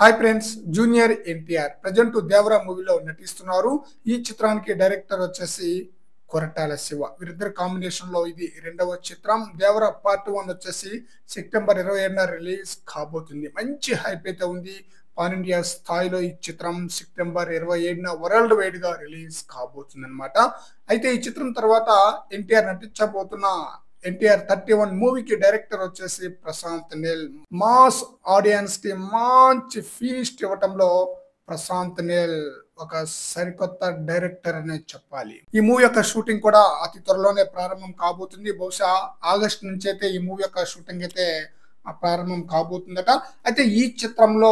Hi friends, junior NTR present Devara మూవీలో నటిస్తున్నారు. ఈ చిత్రానికి డైరెక్టర్ వచ్చేసి కొరటాల శివ. వీరిద్దరు కాంబినేషన్ లో ఇది రెండవ చిత్రం. దేవరా పార్ట్ 1 వచ్చేసి సెప్టెంబర్ 27న రిలీజ్ కాబోతుంది. మంచి హైప్ అయితే ఉంది. పాన్ ఇండియా స్థాయిలో ఈ చిత్రం సెప్టెంబర్ 27న వరల్డ్ వైడ్ గా రిలీజ్ కాబోతుంది అనమాట. అయితే ఈ చిత్రం తర్వాత ఎన్టీఆర్ నటించబోతున్న ఎన్టీఆర్ 31 మూవీకి డైరెక్టర్ వచ్చేసి ప్రశాంత్ నీల్. మాస్ ఆడియన్స్ కి మంచి ఫీస్ట్ ఇవ్వటంలో ప్రశాంత్ నీల్ ఒక సరికొత్త డైరెక్టర్ అనే చెప్పాలి. ఈ మూవీ యొక్క షూటింగ్ కూడా అతి త్వరలోనే ప్రారంభం కాబోతుంది. బహుశా ఆగస్ట్ నుంచి అయితే ఈ మూవీ యొక్క షూటింగ్ అయితే ప్రారంభం కాబోతుందట. అయితే ఈ చిత్రంలో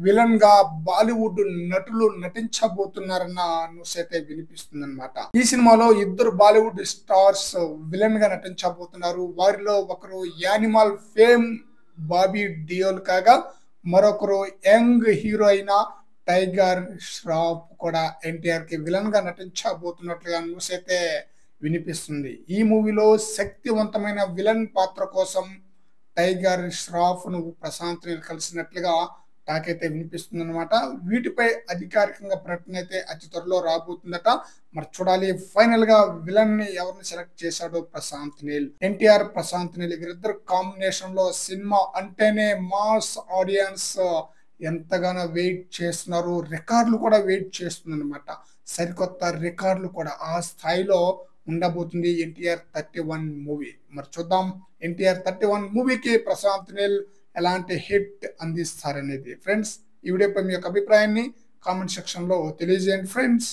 విలన్ గా బాలీవుడ్ నటులు నటించబోతున్నారన్న న్యూస్ అయితే వినిపిస్తుంది అనమాట. ఈ సినిమాలో ఇద్దరు బాలీవుడ్ స్టార్స్ విలన్ గా నటించబోతున్నారు. వారిలో ఒకరు యానిమల్ ఫేమ్ బాబీ డియోల్ కాగా మరొకరు యంగ్ హీరో అయిన టైగర్ ష్రాఫ్ కూడా ఎన్టీఆర్ కి విలన్ గా నటించబోతున్నట్లుగా న్యూస్ అయితే వినిపిస్తుంది. ఈ మూవీలో శక్తివంతమైన విలన్ పాత్ర కోసం టైగర్ ష్రాఫ్ ను ప్రశాంత్ నీల్ కలిసినట్లుగా టాక్ అయితే వినిపిస్తుంది అనమాట. వీటిపై అధికారికంగా ప్రకటన అయితే అతి త్వరలో రాబోతుందట. మరి చూడాలి ఫైనల్ గా విలన్ ని ఎవరిని సెలెక్ట్ చేశాడో ప్రశాంత్ నీల్. ఎన్టీఆర్ ప్రశాంత్ నీల్ వీరిద్దరు కాంబినేషన్ లో సినిమా అంటేనే మాస్ ఆడియన్స్ ఎంతగానో వెయిట్ చేస్తున్నారు. రికార్డులు కూడా వెయిట్ చేస్తుంది అనమాట. సరికొత్త రికార్డులు కూడా ఆ స్థాయిలో ఉండబోతుంది ఎన్టీఆర్ 31 మూవీ. మరి చూద్దాం ఎన్టీఆర్ 31 మూవీకి ప్రశాంత్ నీల్ ఎలాంటి హిట్ అందిస్తారనేది. ఫ్రెండ్స్, ఈ వీడియోపై మీ యొక్క అభిప్రాయాన్ని కామెంట్ సెక్షన్ లో తెలియజేయండి ఫ్రెండ్స్.